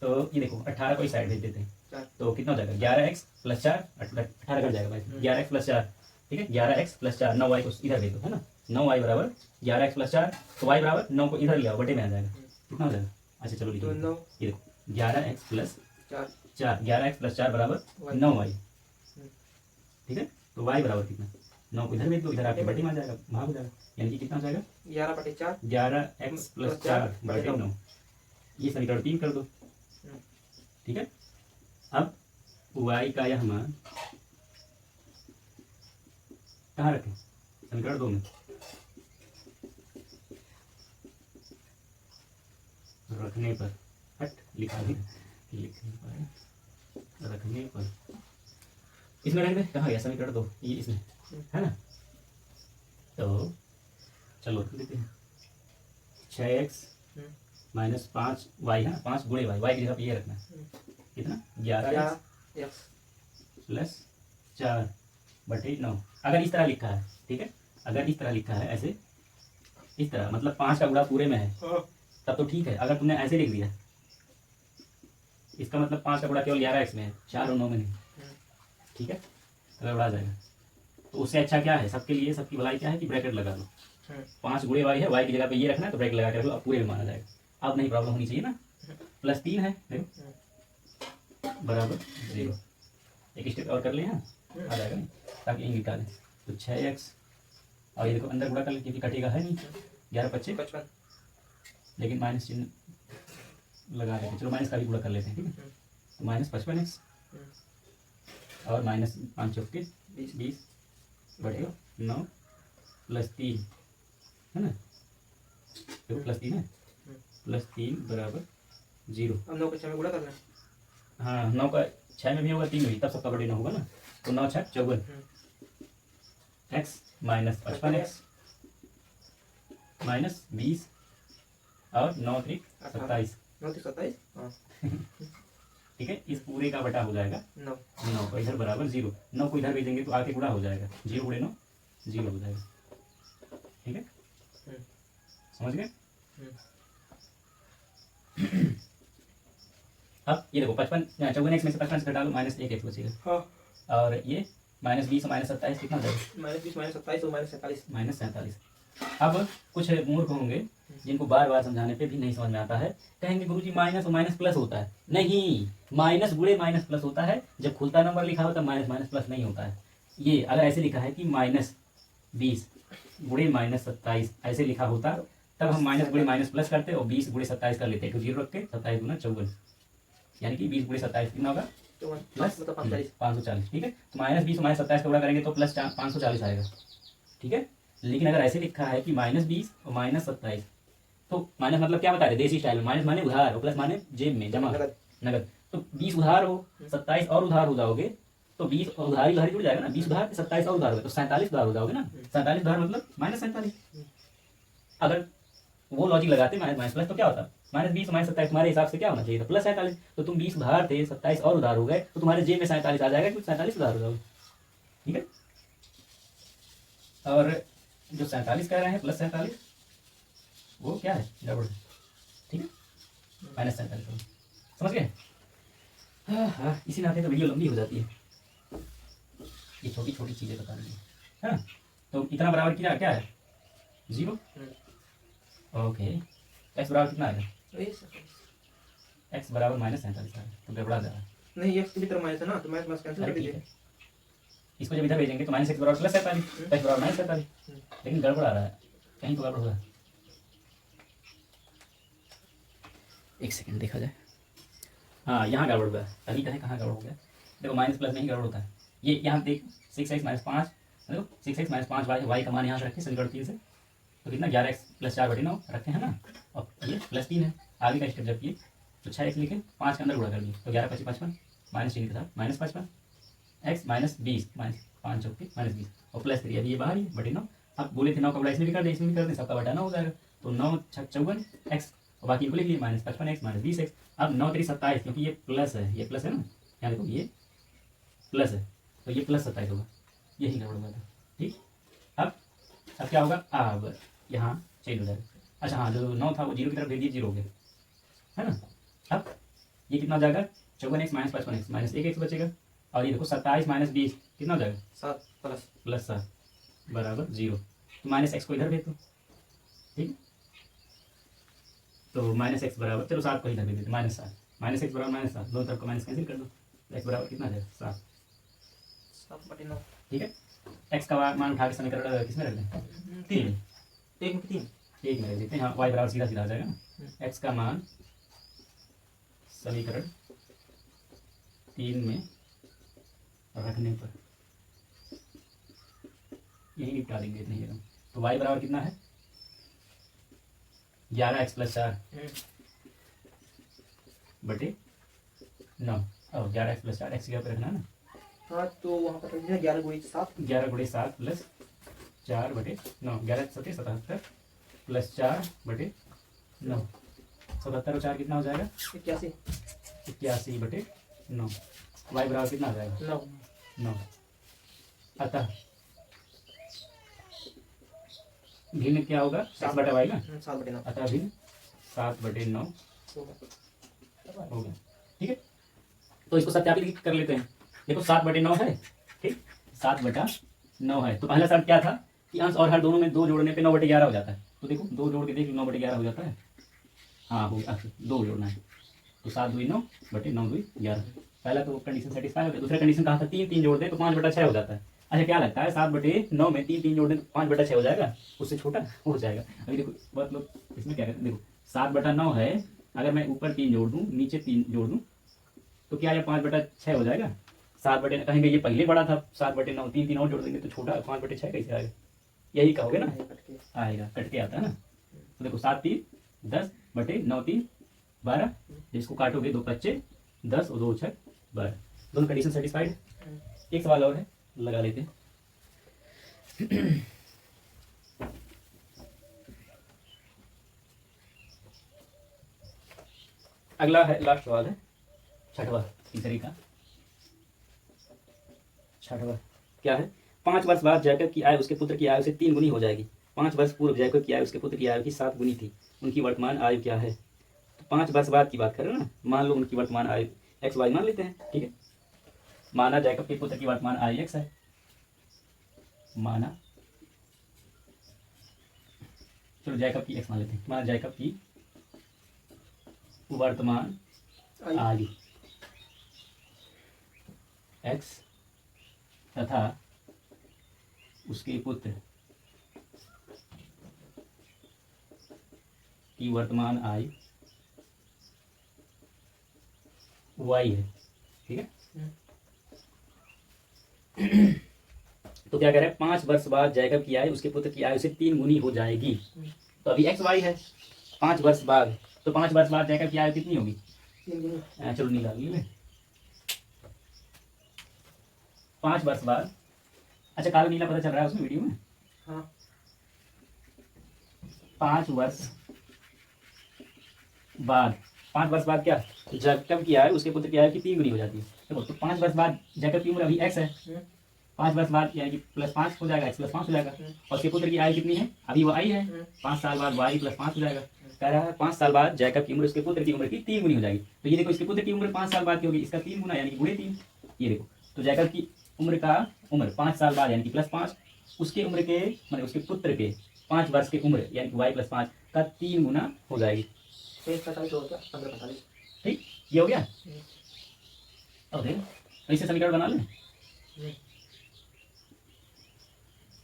तो ये देखो 18 को इस साइड भेज देते हैं तो कितना हो जाएगा 11x + 4, 18 घट जाएगा भाई, 11x + 4, ठीक है, 11x + 4, 9y को इधर भेज दो है ना, 9y = 11x + 4, तो y = 9 को इधर ले आओ, बटे में आ जाएगा, कितना हो जाएगा। अच्छा चलो लिखिए, ये देखो 11x + 4, 11x + 4 = 9y, ठीक है। तो y बराबर कितना, 9 को इधर भेज दो, इधर आपके बटे में आ जाएगा, भाग हो जाएगा, यानी कि कितना हो जाएगा 11x + 4 बटे 9। ये समीकरण 3 कर दो, ठीक है। अब y का यह मान कहाँ रखें, समीकरण 2 में, रखने पर, हट लिखा भी, लिखने पर, रखने पर, इसमें रख दे, कहाँ गया समीकरण 2, ये इसमें है ना। तो चलो रख देते हैं 6x - 5y है ना, 5 गुणे y की जगह पे ये रखना है, कितना 11x + 4 बटे 9। अगर इस तरह लिखा है, ठीक है, अगर इस तरह लिखा है ऐसे, इस तरह मतलब 5 का गुणा पूरे में है तब तो ठीक है, अगर तुमने ऐसे लिख दिया इसका मतलब 5 का गुणा केवल 11x में है, 4 और 9 में नहीं, ठीक है, अगर बढ़ा जाएगा तो उससे अच्छा क्या है, सबके लिए सबकी भलाई क्या है कि ब्रैकेट लगा दो, 5 गुणे y है, y की जगह पे ये रखना है तो ब्रैकेट लगा के रख लो, अब पूरे में माना जाएगा। अब नहीं प्रॉब्लम होनी चाहिए ना, +3 है देखो = 0, एक स्टेप और कर लें, यहाँ आ जाएगा नहीं, ताकि यहीं निकालें। तो 6x और ये देखो अंदर गुणा कर लें क्योंकि कटेगा है नहीं, 11 25 55, लेकिन माइनस चिन्ह लगा देते, चलो माइनस का भी गुणा कर लेते हैं, ठीक है। तो माइनस 55x और माइनस 5 चौके 20 बटे 9 प्लस 3 है ना, देखो प्लस 3 है, प्लस 3 बराबर 0। अब 9 को 6 में गुणा करना है। हाँ 9 का 6 में भी होगा, 3 में भी, तब सबका बड़े 9 होगा ना। तो 9 6 54 x माइनस 55x माइनस 20 और 9 3 27, 9 3 27, हाँ ठीक है। इस पूरे का बटा हो जाएगा 9। 9 को इधर बराबर 0, 9 को इधर भेजेंगे तो आगे गुणा हो जाएगा, 0 गुणे 9 0 हो जाएगा, ठीक है, समझ गए। अब ये देखो 55 54 x में से 55 से घटा लो, माइनस 1 x बचेगा। हाँ। और ये माइनस 20 माइनस 27 कितना हो जाएगा, माइनस 20 माइनस 27 और माइनस 47। माइनस 47। अब कुछ मूर्ख होंगे जिनको बार बार समझाने पे भी नहीं समझ में आता है, कहेंगे गुरुजी माइनस और माइनस प्लस होता है। नहीं, माइनस गुणे माइनस प्लस होता है, जब खुलता नंबर लिखा हो तब माइनस माइनस प्लस नहीं होता है। ये अगर ऐसे लिखा है कि माइनस 20 गुणे माइनस 27 ऐसे लिखा होता, तब हम माइनस गुणे माइनस प्लस करते और 20 गुणे 27 कर लेते, 0 रख के 27 गुना 54, यानी कि 20 गुणे 27 कितना होगा, प्लस 540, ठीक है। तो माइनस 20 माइनस 27 का गुणा करेंगे तो प्लस 540 आएगा, ठीक है। लेकिन अगर ऐसे लिखा है कि माइनस 20 और माइनस 27, तो माइनस मतलब क्या बता रहे देसी स्टाइल में, माइनस माने उधार और प्लस माने जेब में जमा नगद। तो 20 उधार हो 27 और उधार हो जाओगे तो 20 और उधारी उधारी जुड़ जाएगा ना, 20 उधार 27 और उधार हो गए तो 47 उधार हो जाओगे ना, 47 उधार मतलब माइनस 47। अगर वो लॉजिक लगाते माइनस माइनस प्लस तो क्या होता, माइनस 20 माइनस 27 तुम्हारे हिसाब से क्या होना चाहिए था, प्लस 47। तो तुम 20 उधार थे 27 और उधार हो गए तो तुम्हारे जेब में 47 आ जाएगा क्योंकि 47 उधार हो जाओगे, ठीक है। और जो 47 कह रहे हैं प्लस 47 वो क्या है, गड़बड़ है, ठीक है, माइनस 47 समझ गए। हाँ हाँ, इसी नाते तो वीडियो लंबी हो जाती है, ये छोटी छोटी चीज़ें बता रही है। हाँ तो इतना बराबर क्या क्या है 0, ओके। एक्स बराबर कितना आएगा, एक्स बराबर माइनस 47 है, तो गड़बड़ा जा रहा है। नहीं एक्स की तरफ माइनस है ना, तो माइनस प्लस कैंसिल कर ठीक दीजिए। है, इसको जब इधर भेजेंगे तो माइनस एक्स बराबर प्लस 47, एक्स बराबर माइनस 47, लेकिन गड़बड़ आ रहा है, कहीं तो गड़बड़ हो रहा है। एक सेकंड देखा जाए, हाँ यहाँ गड़बड़ हुआ है, अभी कहें कहाँ गड़बड़ हो गया, देखो माइनस प्लस में ही गड़बड़ होता है। ये यहाँ देख 6x माइनस 5, देखो 6x माइनस 5 वाई का मान यहाँ से रखें समीकरण 3 से, तो कितना 11x प्लस 4 बटे 9 रखे हैं ना, और ये प्लस 3 है। आगे का स्टेप जब किए तो 6x लिखे 5 के अंदर गुणा कर दिए तो 11 25 55 माइनस चिन्ह के साथ माइनस 55 x माइनस 20 माइनस 5 चौके माइनस 20 और प्लस 3, अभी ये बाहर ही बटे 9। अब बोले थे 9 का बड़ा इसमें भी कर दे, इसमें भी कर दे, सबका बटा 9 हो जाएगा। तो 9 6 54 x और बाकी इनको लिख लिए माइनस 55x माइनस 20x। अब 9 3 27 क्योंकि ये प्लस है, ये प्लस है ना, यहाँ देखो ये प्लस है तो ये प्लस 27 होगा, यही गड़बड़ हुआ था, ठीक। अब क्या होगा, अब यहाँ चेंज हो जाएगा। अच्छा हाँ, जो 9 था वो 0 की तरफ भेज दिए, 0 हो गया है ना। अब ये कितना हो जाएगा 54x minus 55x minus 1x बचेगा, और ये देखो 27 माइनस 20 कितना हो जाएगा 7 प्लस 7 बराबर 0। तो माइनस एक्स को इधर भेज दो, ठीक। तो माइनस एक्स बराबर, चलो 7 को इधर भेज देते, माइनस 7 माइनस एक्स बराबर माइनस 7, दोनों तरफ को माइनस कैंसिल कर दो, एक्स बराबर कितना आ जाएगा 7 बटे 9, ठीक है। एक्स का मान उठा के समीकरण किसमें रख दें, 3 एक में रख देते हैं, हाँ वाई बराबर सीधा सीधा आ जाएगा ना। एक्स का मान समीकरण 3 में रखने पर यही निपटा देंगे इतने ही। तो वाई बराबर कितना है 11x प्लस 4 बटे 9, और 11x प्लस 4 एक्स के ऊपर रखना है ना। हाँ तो वहाँ पर रख दीजिए 11 गुणे 7, 11 गुणे 7 प्लस 4 बटे 9, 11 7 77 प्लस 4 बटे 9, 77 और 4 कितना हो जाएगा 81 बटे 9, वाई बराबर कितना आ जाएगा 9। अतः भिन्न क्या होगा 7 बटे वाई ना, 7 बटे 9, अतः भिन्न 7 बटे 9 होगा, ठीक है। तो इसको सत्यापित कर लेते हैं, देखो 7 बटे 9 है, ठीक, 7 बटा 9 है। तो पहला शर्त क्या था कि अंश और हर दोनों में 2 जोड़ने पे 9 बटे 11 हो जाता है। तो देखो 2 जोड़ के देख लो 9 बटे 11 हो जाता है, हाँ हो गया, 2 जोड़ना है तो 7 2 9 बटे 9 2 11, पहला तो कंडीशन सेटिस्फाई हो गया, दूसरा कंडीशन कहा था 3 3 जोड़ दे तो 5/6 हो जाता है। अच्छा क्या लगता है 7/9 में 3 3 जोड़ दे तो 5/6 हो जाएगा, उससे छोटा हो जाएगा। अभी देखो बहुत लोग इसमें क्या कहते हैं, देखो 7/9 है, अगर मैं ऊपर 3 जोड़ दूँ नीचे 3 जोड़ दूँ तो क्या ये 5/6 हो जाएगा। 7/9 कहेंगे ये पहले बड़ा था 7/9, 3 3 और जोड़ देंगे तो छोटा 5/6 कैसे आएगा, यही कहोगे ना, आएगा कट के आता है ना। तो देखो 7 3 10 बटे 9 3 12, जिसको काटोगे 2 5 10 और 2 6 12, दोनों कंडीशन सेटिस्फाइड। एक सवाल और है लगा लेते हैं। अगला है लास्ट सवाल है छठवा तीसरी का। छठवा क्या है, 5 वर्ष बाद जैकब की आय उसके पुत्र की आयु से 3 गुनी हो जाएगी। 5 वर्ष पूर्व जैकब की आयु उसके पुत्र की आयु की 7 गुनी थी, उनकी वर्तमान आयु क्या है। तो 5 वर्ष बाद की बात कर रहे हैं ना, मान लो उनकी वर्तमान आयु एक्स वाई मान लेते हैं, ठीक है। माना जैकब के पुत्र की वर्तमान आयु एक्स है, माना चलो जैकब की एक्स मान लेते हैं, माना जैकब की वर्तमान आयु एक्स तथा उसके पुत्र की वर्तमान आयु वाई है, ठीक है। तो क्या कह रहे हैं, 5 वर्ष बाद जैकब की आयु उसके पुत्र की आयु से 3 गुनी हो जाएगी। तो अभी एक्स वाई है 5 वर्ष बाद, तो 5 वर्ष बाद जैकब की आयु कितनी होगी, चलो निकाल लिए 5 वर्ष बाद। अच्छा काला नीला पता चल रहा है उसमें वीडियो में, हाँ 5 वर्ष बाद, 5 वर्ष बाद क्या जैकब की आयु उसके पुत्र की आयु की 3 गुनी हो जाती है। देखो तो 5 वर्ष बाद जैकब की उम्र अभी एक्स है, 5 वर्ष बाद यानी कि +5 हो जाएगा, एक्स +5 हो जाएगा, और उसके पुत्र की आयु कितनी है अभी वो आई है, 5 साल बाद वाई +5 हो जाएगा। कह रहा है 5 साल बाद जैकब की उम्र उसके पुत्र की उम्र की 3 गुनी हो जाएगी। तो ये देखो इसके पुत्र की उम्र 5 साल बाद की होगी, इसका 3 गुना यानी कि गुणे 3। ये देखो तो जैकब की उम्र का उम्र 5 साल बाद यानी कि +5, उसके उम्र के मतलब उसके पुत्र के 5 वर्ष की उम्र यानी कि वाई +5 का 3 गुना हो जाएगी। 45 होगा 15 ठीक ये हो गया। अब देख तो इसे समीकरण बना लें,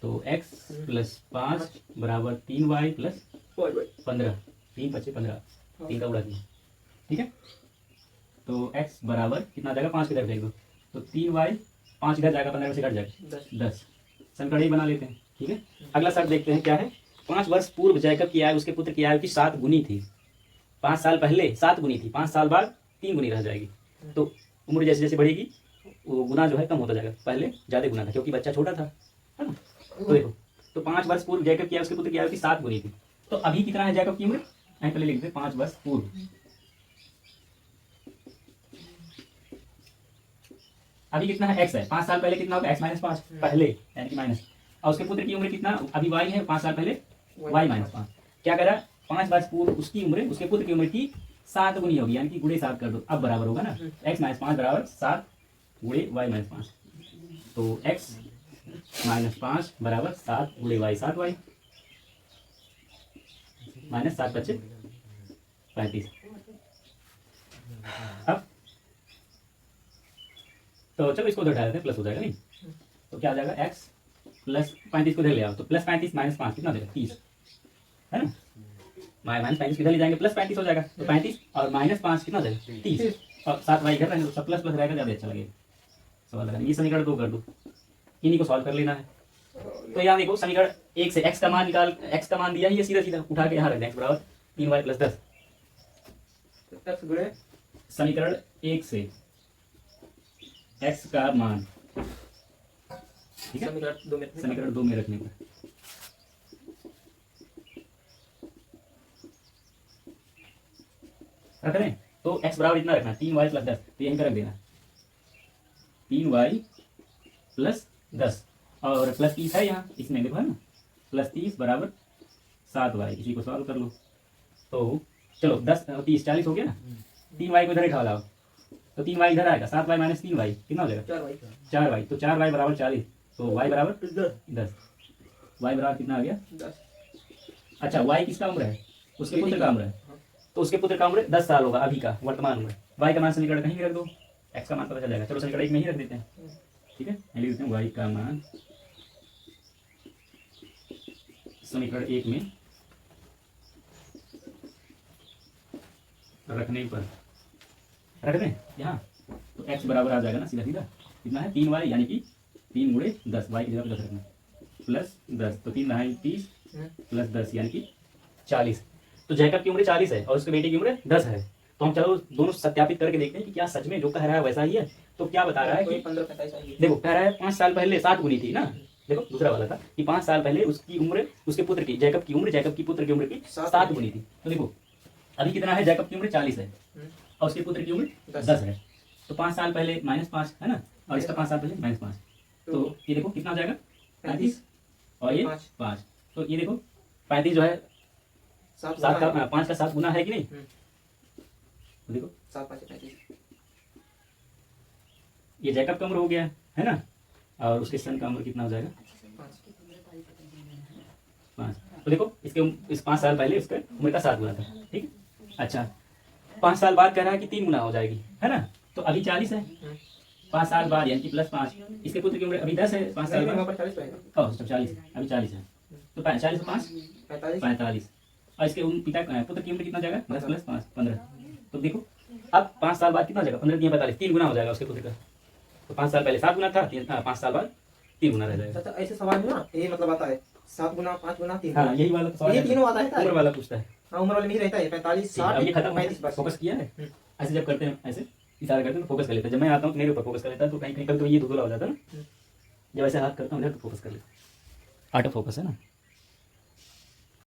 तो x + 5 बराबर 3y + 15, 3 5 15, 3 का उड़ा दिया, ठीक है। तो x बराबर कितना जाएगा, 5 किधर फेंक दो तो 3y, 5 इधर जाएगा 15 से घट जाएगा 10। समीकरण ही बना लेते हैं, ठीक है। अगला शर्त देखते हैं क्या है, 5 वर्ष पूर्व जैकब की आयु उसके पुत्र की आयु की 7 गुनी थी। 5 साल पहले 7 गुनी थी, 5 साल बाद 3 गुनी रह जाएगी। तो उम्र जैसे जैसे बढ़ेगी वो गुना जो है कम होता जाएगा, पहले ज़्यादा गुना था क्योंकि बच्चा छोटा था, है ना। तो देखो तो 5 वर्ष पूर्व जैकब की आयु उसके पुत्र की आयु की 7 गुनी थी। तो अभी कितना है जैकब की उम्र, पहले लिख दे 5 वर्ष पूर्व। अभी कितना है एक्स है, 5 साल पहले कितना होगा, x - 5 पहले यानी कि माइनस, और उसके पुत्र की उम्र कितना अभी y है, 5 साल पहले y - 5। क्या कह रहा है 5 वर्ष पूर्व उसकी उम्र उसके पुत्र की उम्र की 7 गुनी होगी यानी कि गुणे 7 कर दो, अब बराबर होगा ना, x - 5 बराबर 7 गुणे y - 5। तो x - 5 बराबर 7 गुणे y 7y -7 × 5 = 35। अब तो चलो इसको उधर उठा देते हैं, प्लस हो जाएगा नहीं, तो क्या आ जाएगा x + 35 को इधर ले आओ तो +35 - 5 कितना देगा 30, है ना। -35 किधर ले जाएंगे, +35 हो जाएगा तो 35 और -5 कितना देगा 30, और 7y इधर रहेंगे तो सब प्लस प्लस रहेगा, ज़्यादा अच्छा लगेगा सवाल लगाने। ये समीकरण 2 कर दो, इन्हीं को सॉल्व कर लेना है। तो यहाँ देखो समीकरण 1 से x का मान निकाल, x का मान दिया ही है, सीधा सीधा उठा के यहाँ रख दें, x बराबर 3y + 10। x गुणे समीकरण 1 से x का मान, ठीक है, समीकरण 2 में रखने पर रख दें तो x बराबर इतना रखना 3y + 10, तो यहीं पर रख देना 3y + 10 और +30 है यहाँ इसमें देखो, है ना, +30 बराबर 7y, इसी को सॉल्व कर लो। तो चलो 10 30 40 हो गया ना, 3y को इधर ही लाओ तो 3y इधर आएगा, 7y - 3y कितना हो जाएगा 4y, तो 4y बराबर 40, तो y बराबर 10, y बराबर कितना आ गया 10। अच्छा y किसका उम्र है, उसके पुत्र का उम्र है, तो उसके पुत्र का उम्र 10 साल होगा अभी का वर्तमान उम्र। y का मान समीकरण कहीं भी रख दो, एक्स का मान पता चल जाएगा। चलो समीकरण 1 में ही रख देते हैं, ठीक है। लिख देते हैं वाई का मान समीकरण 1 में रखने पर रख दें यहाँ, तो x बराबर आ जाएगा ना सीधा सीधा, कितना है 3y, यानी कि 3 गुणे 10, y की जगह पे 10 रखना, प्लस 10, तो 3 9 30 प्लस 10 यानी कि 40। तो जैकब की उम्र 40 है और उसके बेटे की उम्र 10 है। तो हम चलो दोनों सत्यापित करके देखते हैं कि क्या सच में जो कह रहा है वैसा ही है। तो क्या बता रहा है कि 15-45 देखो कह रहा है 5 साल पहले 7 गुनी थी ना। देखो दूसरा वाला था कि 5 साल पहले उसकी उम्र उसके पुत्र की, जैकब की उम्र जैकब की पुत्र की उम्र की 7 गुनी थी। तो देखो अभी कितना है, जैकब की उम्र 40 है और उसके पुत्र की उम्र 10 है। तो 5 साल पहले -5 है ना, और इसका 5 साल पहले -5, तो ये देखो कितना हो जाएगा 35 और ये 5। तो ये देखो 35 जो है 7 का 5 का 7 गुना है कि नहीं। तो देखो 7 5 35, ये जैकब का उम्र हो गया है ना, और उसके सन का उम्र कितना हो जाएगा 5। तो देखो इस 5 साल पहले उसके उम्र का 7 गुना था, ठीक। अच्छा 5 साल बाद कह रहा है कि 3 गुना हो जाएगी, है ना। तो अभी 40 है, 5 साल बाद यानी कि +5, इसके पुत्र की उम्र अभी 10 है, 5 साल बाद 40 रहेगा। तो 40 है, अभी 40 है, तो 40 5 45, और इसके पिता पुत्र की उम्र कितना जाएगा 10 + 5 15। तो देखो अब 5 साल बाद कितना हो जाएगा 15 × 45, 3 गुना हो जाएगा उसके पुत्र का। तो 5 साल पहले 7 गुना था, 5 साल बाद 3 गुना रह जाएगा। अच्छा ऐसे सवाल में ना ये मतलब आता है 7 गुना 5 गुना 3 हाँ यही वाला सवाल ये है, तीनों आता है उम्र वाला पूछता है। हाँ उम्र वाले में ही रहता है 45 60 अब ये खत्म 35 बस। फोकस किया है, ऐसे जब करते हैं ऐसे इशारा करते हैं तो फोकस कर लेते हैं। जब मैं आता हूँ तो मेरे ऊपर फोकस कर लेता है, तो कहीं कहीं कभी तो ये धुंधला हो जाता है ना, जब ऐसे हाथ करता हूँ इधर तो फोकस कर लेता है, आर्ट ऑफ फोकस है ना।